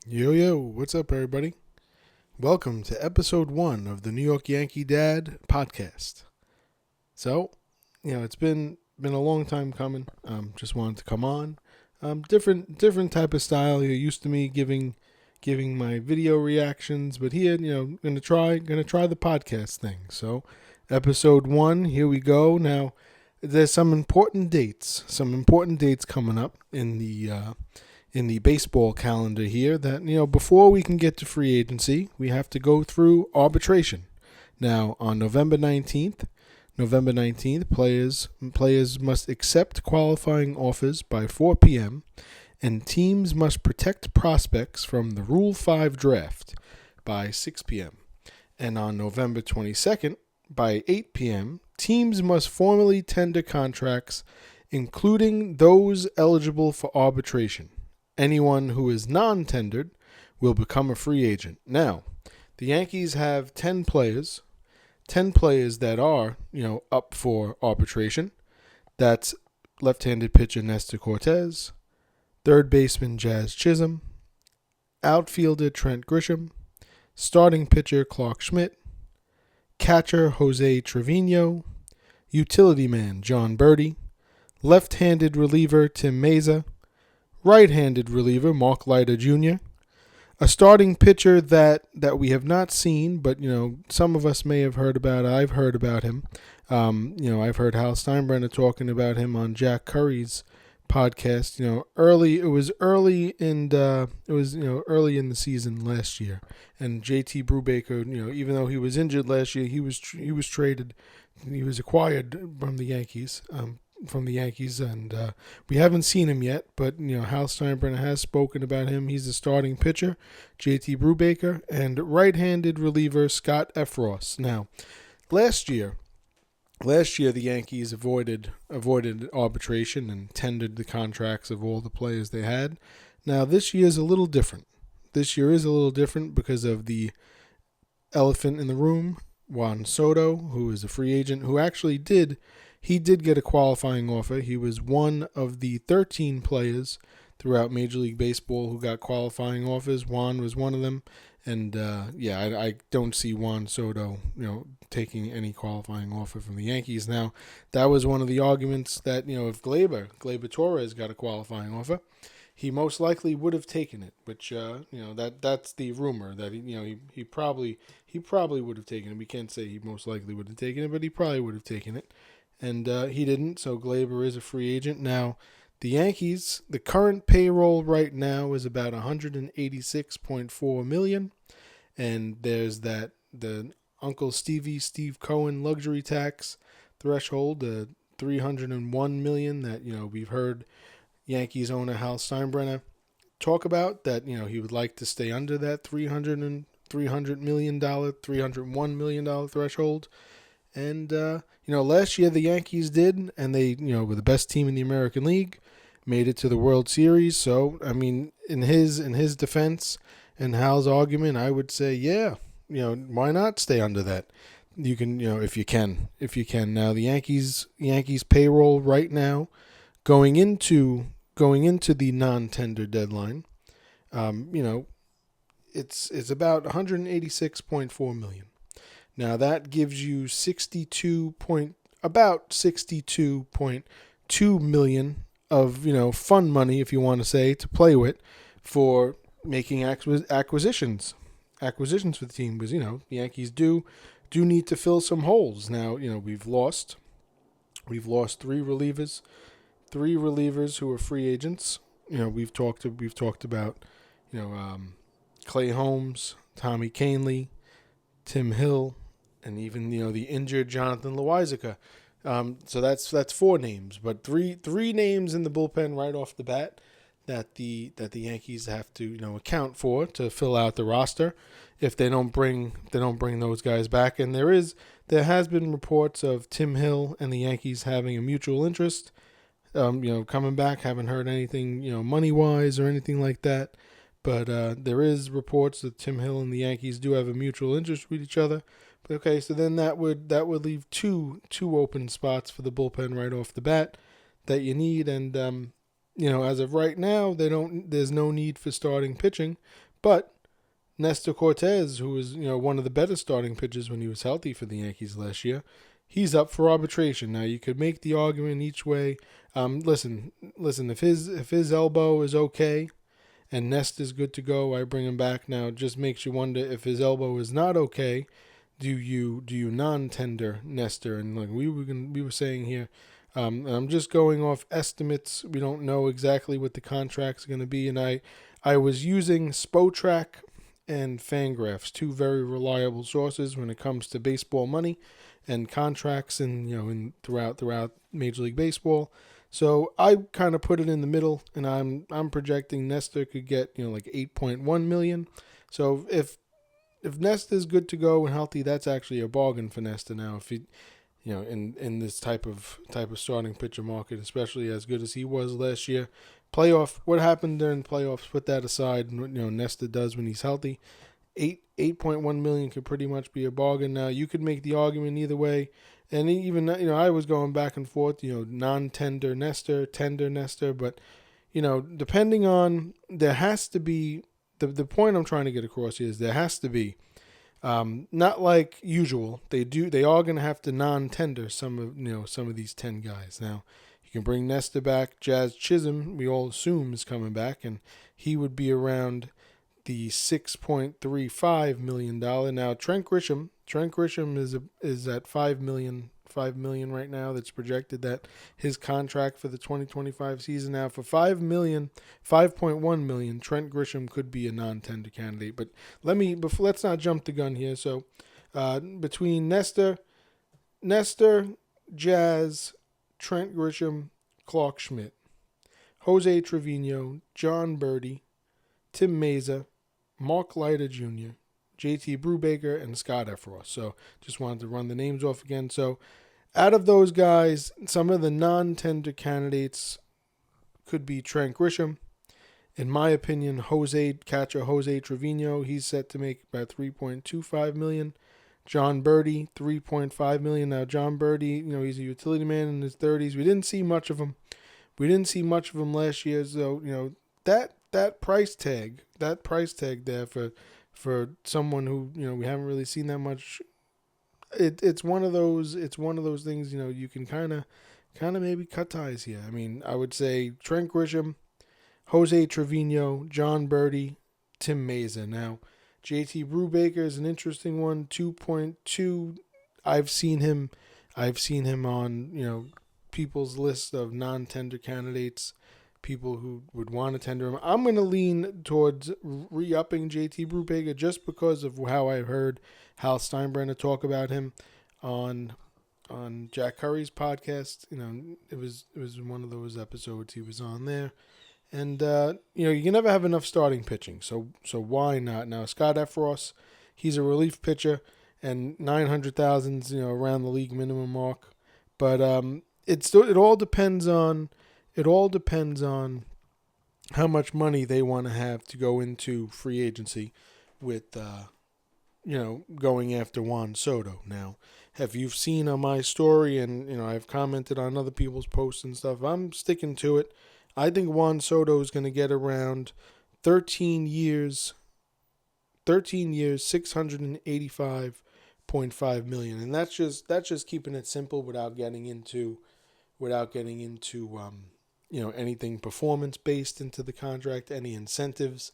Yo, what's up, everybody? Welcome to episode 1 of the New York Yankee Dad podcast. So, it's been a long time coming. Just wanted to come on. Different type of style. You're used to me giving my video reactions, but here, gonna try the podcast thing. So, episode 1, here we go. Now, there's some important dates coming up in the baseball calendar here that, before we can get to free agency, we have to go through arbitration. Now, on November 19th, players must accept qualifying offers by 4 p.m., and teams must protect prospects from the Rule 5 draft by 6 p.m. And on November 22nd, by 8 p.m., teams must formally tender contracts, including those eligible for arbitration. Anyone who is non-tendered will become a free agent. Now, the Yankees have 10 players that are, up for arbitration. That's left-handed pitcher Nestor Cortez, third baseman Jazz Chisholm, outfielder Trent Grisham, starting pitcher Clark Schmidt, catcher Jose Trevino, utility man John Birdie, left-handed reliever Tim Meza, right-handed reliever Mark Leiter Jr., a starting pitcher that we have not seen, but some of us may have heard about. I've heard about him. I've heard Hal Steinbrenner talking about him on Jack Curry's podcast. Early in the season last year, and JT Brubaker. Even though he was injured last year, he was traded. He was acquired from the Yankees. And we haven't seen him yet, but Hal Steinbrenner has spoken about him. He's the starting pitcher, JT Brubaker, and right-handed reliever Scott Efros. Now, last year the Yankees avoided arbitration and tendered the contracts of all the players they had. Now, this year is a little different. Because of the elephant in the room, Juan Soto, who is a free agent, who actually did get a qualifying offer. He was one of the 13 players throughout Major League Baseball who got qualifying offers. Juan was one of them. And, I don't see Juan Soto, taking any qualifying offer from the Yankees. Now, that was one of the arguments that, if Gleyber Torres got a qualifying offer, he most likely would have taken it, which, that's the rumor that, he probably would have taken it. We can't say he most likely would have taken it, but he probably would have taken it. And he didn't, so Gleyber is a free agent. Now, the Yankees, the current payroll right now is about $186.4 million, and there's the Uncle Steve Cohen luxury tax threshold, the $301 million that we've heard Yankees owner Hal Steinbrenner talk about, that he would like to stay under that $301 million threshold. And, last year the Yankees did, and they, were the best team in the American League, made it to the World Series. So, in his defense and Hal's argument, I would say, yeah, why not stay under that? You can, if you can. Now, the Yankees payroll right now, going into the non-tender deadline, it's about $186.4 million. Now that gives you about $62.2 million of fun money, if you want to say, to play with for making acquisitions for the team, because the Yankees do need to fill some holes. Now we've lost 3 relievers who are free agents. We've talked about Clay Holmes, Tommy Kahnle, Tim Hill, and even the injured Jonathan Loáisiga. So that's 4 names, but three names in the bullpen right off the bat that the Yankees have to account for to fill out the roster if they don't bring those guys back. And there has been reports of Tim Hill and the Yankees having a mutual interest. Coming back. Haven't heard anything money wise or anything like that. But there is reports that Tim Hill and the Yankees do have a mutual interest with each other. But okay, so then that would leave two open spots for the bullpen right off the bat that you need. And as of right now, there's no need for starting pitching. But Nestor Cortez, who was one of the better starting pitchers when he was healthy for the Yankees last year, he's up for arbitration. Now you could make the argument each way. Listen. If his elbow is okay and Nest is good to go, I bring him back. Now it just makes you wonder if his elbow is not okay. Do you non-tender Nestor? And like we were saying here, I'm just going off estimates. We don't know exactly what the contract's going to be, and I was using Spotrac and Fangraphs, two very reliable sources when it comes to baseball money and contracts, and throughout Major League Baseball. So I kind of put it in the middle, and I'm projecting Nestor could get like 8.1 million. So if Nestor is good to go and healthy, that's actually a bargain for Nestor now. If he, in this type of starting pitcher market, especially as good as he was last year, what happened during the playoffs? Put that aside. Nestor does when he's healthy. 8.1 million could pretty much be a bargain. Now you could make the argument either way, and even I was going back and forth. Non-tender Nestor, tender Nestor, but depending on, there has to be the point I'm trying to get across here is there has to be. Not like usual. They are going to have to non-tender some of these 10 guys. Now, you can bring Nestor back. Jazz Chisholm, we all assume, is coming back, and he would be around the $6.35 million. Now, Trent Grisham is at $5 million right now. That's projected that his contract for the 2025 season. Now, for $5.1 million, Trent Grisham could be a non-tender candidate. But let's not jump the gun here. So, between Nestor, Jazz, Trent Grisham, Clark Schmidt, Jose Trevino, John Birdie, Tim Meza, Mark Leiter Jr., JT Brubaker, and Scott Efros. So just wanted to run the names off again. So out of those guys, some of the non-tender candidates could be Trent Grisham. In my opinion, catcher Jose Trevino, he's set to make about $3.25 million. John Birdie, $3.5 million. Now, John Birdie, he's a utility man in his 30s. We didn't see much of him. Last year. So, that price tag there for someone who we haven't really seen that much. It's one of those things you can kind of maybe cut ties here. I mean, I would say Trent Grisham, Jose Trevino, John Birdie, Tim Meza. Now, JT Brubaker is an interesting one. 2.2. I've seen him on people's list of non-tender candidates. People who would want to tender him. I'm going to lean towards re-upping JT Brubaker just because of how I heard Hal Steinbrenner talk about him on Jack Curry's podcast. It was one of those episodes he was on there. And, you can never have enough starting pitching. So why not? Now, Scott Efros, he's a relief pitcher, and 900,000's, around the league minimum mark. But it all depends on how much money they want to have to go into free agency with, going after Juan Soto. Now, if you've seen on my story and, I've commented on other people's posts and stuff, I'm sticking to it. I think Juan Soto is going to get around 13 years, $685.5 million, and that's just keeping it simple without getting into anything performance based into the contract, any incentives,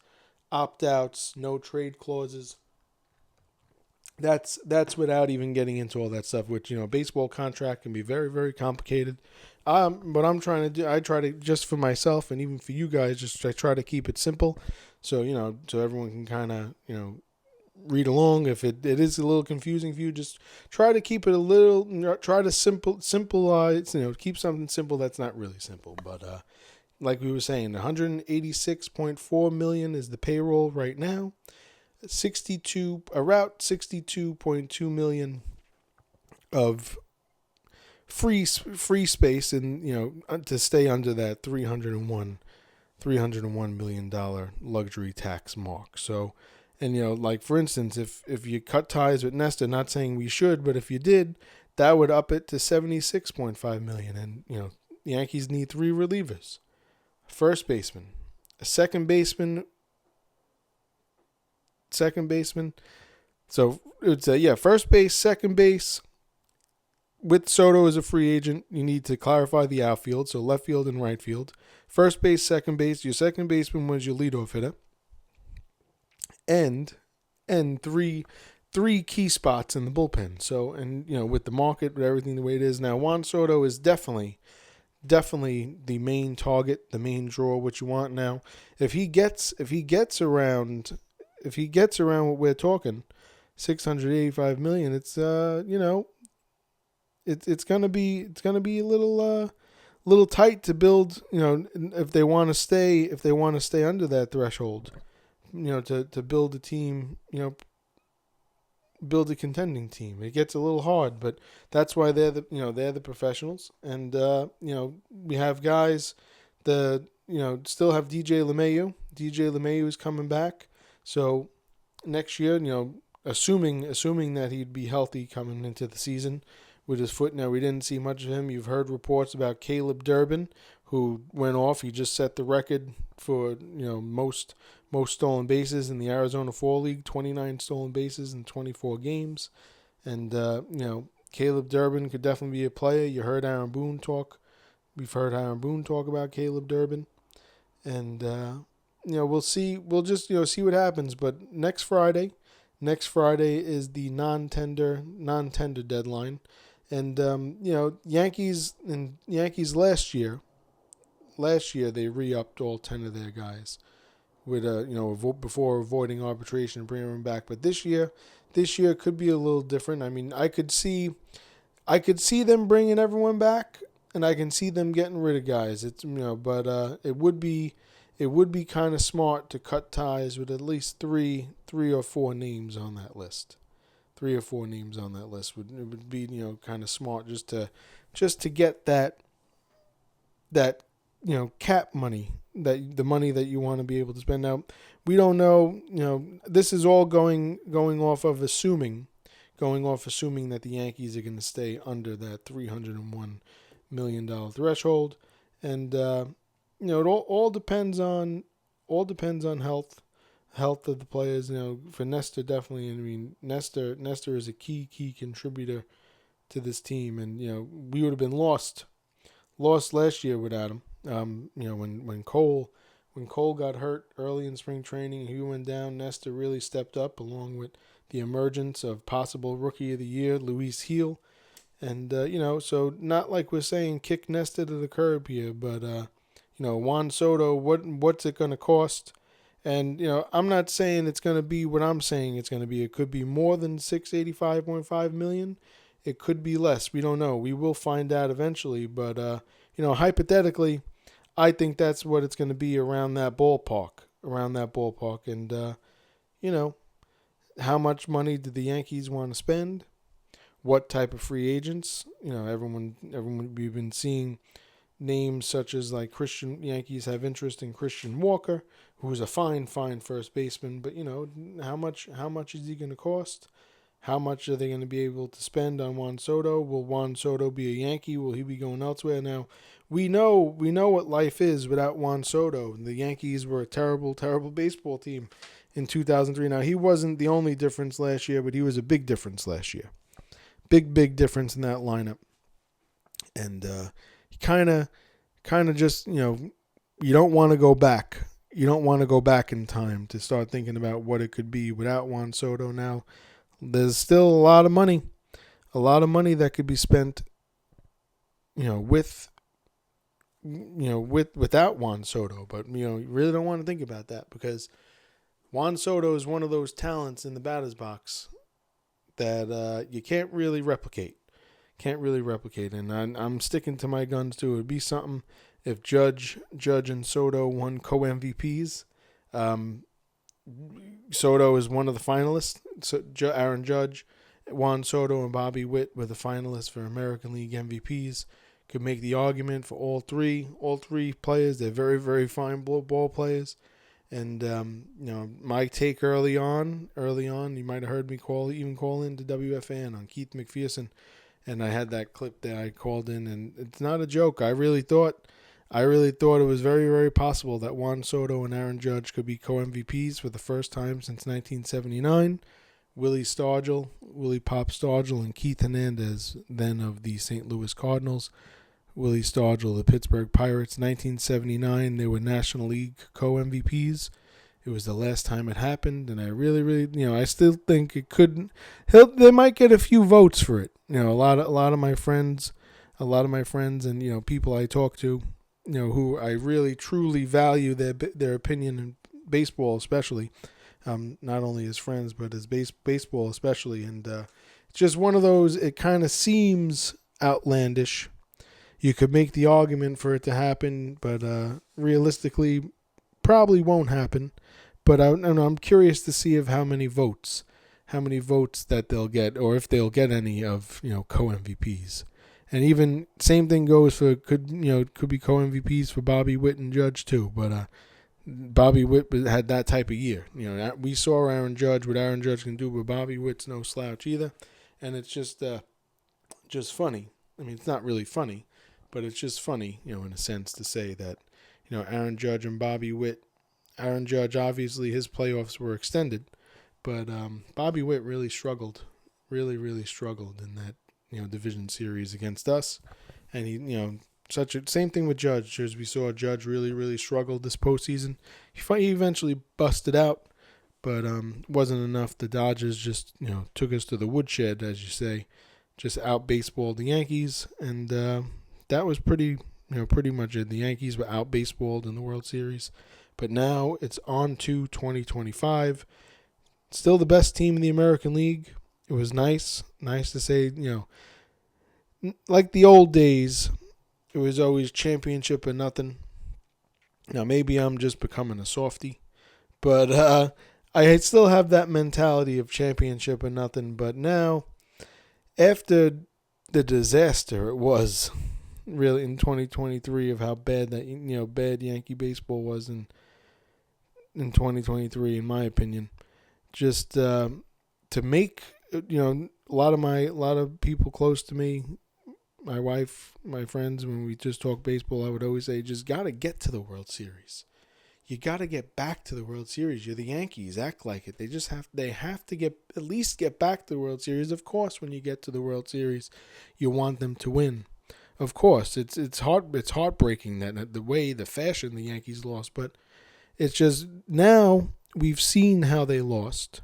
opt outs, no trade clauses. That's without even getting into all that stuff, which, baseball contract can be very, very complicated. What I'm trying to do, I try to, just for myself and even for you guys, I try to keep it simple. So, so everyone can kind of, read along. If it is a little confusing for you, just try to keep it a little, try to simplify, keep something simple that's not really simple. But, like we were saying, $186.4 million is the payroll right now. Around $62.2 million of free space, and to stay under that $301 million luxury tax mark. So, and like for instance, if you cut ties with Nestor, not saying we should, but if you did, that would up it to $76.5 million. And the Yankees need 3 relievers: first baseman, a second baseman second baseman. So it's first base, second base. With Soto as a free agent, you need to clarify the outfield, so left field and right field. First base, second base. Your second baseman was your leadoff hitter. And three key spots in the bullpen. So, and with the market, with everything the way it is now, Juan Soto is definitely the main target, the main draw. What you want now, if he gets around what we're talking, $685 million, it's it's gonna be a little tight to build. If they want to stay under that threshold, to build a team, build a contending team. It gets a little hard, but that's why they're the professionals. And we have guys still have DJ LeMahieu. DJ LeMahieu is coming back. So next year, assuming that he'd be healthy coming into the season with his foot. Now, we didn't see much of him. You've heard reports about Caleb Durbin, who went off. He just set the record for most stolen bases in the Arizona Fall League, 29 stolen bases in 24 games. And, Caleb Durbin could definitely be a player. You heard Aaron Boone talk. We've heard Aaron Boone talk about Caleb Durbin. And, we'll see. We'll just, see what happens. But next Friday is the non-tender deadline. And, Yankees last year, they re-upped all 10 of their guys with before avoiding arbitration and bringing them back. But this year could be a little different. I mean, I could see them bringing everyone back, and I can see them getting rid of guys. It's but it would be kind of smart to cut ties with at least three or four names on that list. 3 or 4 names on that list would be kind of smart just to get that cap money, that the money that you want to be able to spend. Now, we don't know, this is all going off assuming that the Yankees are going to stay under that $301 million threshold. And it all depends on health of the players. For Nestor, definitely. I mean, Nestor is a key contributor to this team, and we would have been lost last year without him. When Cole got hurt early in spring training, he went down. Nestor really stepped up, along with the emergence of possible Rookie of the Year, Luis Gil. And so not like we're saying kick Nestor to the curb here, but Juan Soto, what's it going to cost? And I'm not saying it's going to be what I'm saying it's going to be. It could be more than $685.5 million. It could be less. We don't know. We will find out eventually. But hypothetically, I think that's what it's going to be around that ballpark. And how much money do the Yankees want to spend? What type of free agents? Everyone. We've been seeing names such as Yankees have interest in Christian Walker, who is a fine first baseman. But how much is he going to cost? How much are they going to be able to spend on Juan Soto? Will Juan Soto be a Yankee? Will he be going elsewhere? Now, we know what life is without Juan Soto. The Yankees were a terrible baseball team in 2003. Now, he wasn't the only difference last year, but he was a big difference last year. Big difference in that lineup. And kind of just, you don't want to go back. You don't want to go back in time to start thinking about what it could be without Juan Soto. Now, there's still a lot of money that could be spent, without Juan Soto. But, you really don't want to think about that, because Juan Soto is one of those talents in the batter's box that you can't really replicate. And I'm sticking to my guns too. It would be something if Judge and Soto won co-MVPs. Soto is one of the finalists. So Aaron Judge, Juan Soto, and Bobby Witt were the finalists for American League MVPs. Could make the argument for all three players. They're very, very fine ball players. And my take early on, you might have heard me call into WFAN on Keith McPherson. And I had that clip there I called in, and it's not a joke. I really thought I really thought it was very, very possible that Juan Soto and Aaron Judge could be co-MVPs for the first time since 1979. Willie Pop Stargell, and Keith Hernandez, then of the St. Louis Cardinals. Willie Stargell, the Pittsburgh Pirates. 1979, they were National League co-MVPs. It was the last time it happened, and I really, I still think it could. They might get a few votes for it. A lot of my friends, and people I talk to, who I really truly value their opinion in baseball, especially, not only as friends but as baseball especially, and it's just one of those. It kind of seems outlandish. You could make the argument for it to happen, but realistically, probably won't happen. But I'm curious to see of how many votes that they'll get, or if they'll get any of co-MVPs. And even same thing goes for could be co-MVPs for Bobby Witt and Judge too. But Bobby Witt had that type of year. We saw Aaron Judge, what Aaron Judge can do, but Bobby Witt's no slouch either. And it's just funny. I mean, it's not really funny, but it's just funny, in a sense, to say that Aaron Judge and Bobby Witt. Aaron Judge, obviously, his playoffs were extended, but Bobby Witt really struggled, really struggled in that division series against us, and he same thing with Judge. As we saw, Judge really struggled this postseason. He eventually busted out, but wasn't enough. The Dodgers just took us to the woodshed, as you say, just out baseballed the Yankees, and that was pretty much it. The Yankees were out baseballed in the World Series. But now it's on to 2025. Still the best team in the American League. It was nice to say, like the old days, it was always championship or nothing. Now maybe I'm just becoming a softie, but I still have that mentality of championship or nothing. But now, after the disaster it was, really in 2023 of how bad that bad Yankee baseball was in 2023, in my opinion, just to make a lot of people close to me, my wife, my friends, when we just talk baseball, I would always say, just gotta get to the World Series. You gotta get back to the World Series. You're the Yankees. Act like it. They have to at least get back to the World Series. Of course, when you get to the World Series, you want them to win. Of course, it's heartbreaking that the fashion the Yankees lost, but it's just now we've seen how they lost.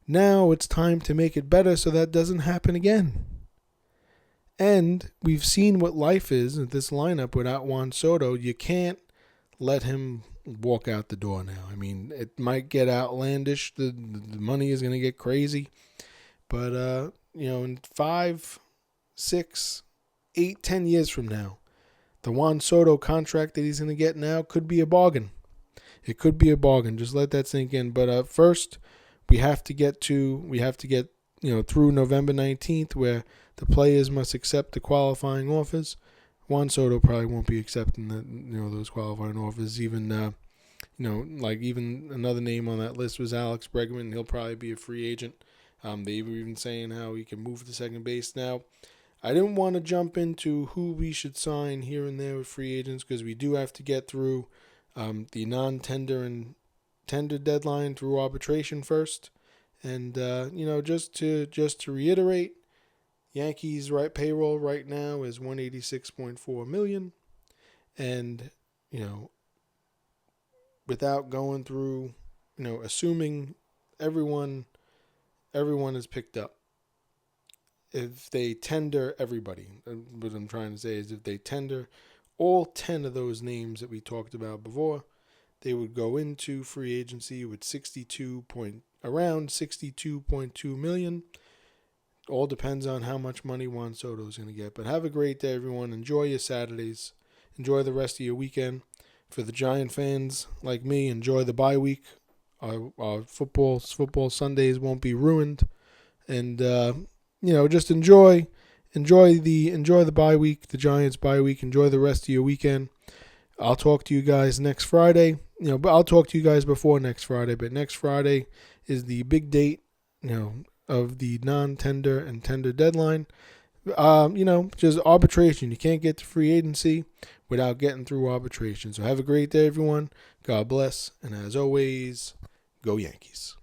Now it's time to make it better so that doesn't happen again. And we've seen what life is with this lineup without Juan Soto. You can't let him walk out the door now. I mean, it might get outlandish. The money is going to get crazy. But, in 5, 6, 8, 10 years from now, the Juan Soto contract that he's going to get now could be a bargain. It could be a bargain. Just let that sink in. But first, we have to get through November 19th, where the players must accept the qualifying offers. Juan Soto probably won't be accepting those qualifying offers. Even even another name on that list was Alex Bregman. He'll probably be a free agent. They were even saying how he can move to second base now. I didn't want to jump into who we should sign here and there with free agents because we do have to get through the non-tender and tender deadline through arbitration first. And just to reiterate, Yankees payroll right now is $186.4 million, and without going through, assuming everyone is picked up. If they tender everybody, what I'm trying to say is if they tender all 10 of those names that we talked about before, they would go into free agency with around $62.2 million. All depends on how much money Juan Soto is going to get. But have a great day, everyone. Enjoy your Saturdays. Enjoy the rest of your weekend. For the Giant fans like me, enjoy the bye week. Our football Sundays won't be ruined. And just enjoy the bye week, the Giants bye week. Enjoy the rest of your weekend. I'll talk to you guys next Friday. But I'll talk to you guys before next Friday. But next Friday is the big date, of the non-tender and tender deadline. Just arbitration. You can't get to free agency without getting through arbitration. So have a great day, everyone. God bless. And as always, go Yankees.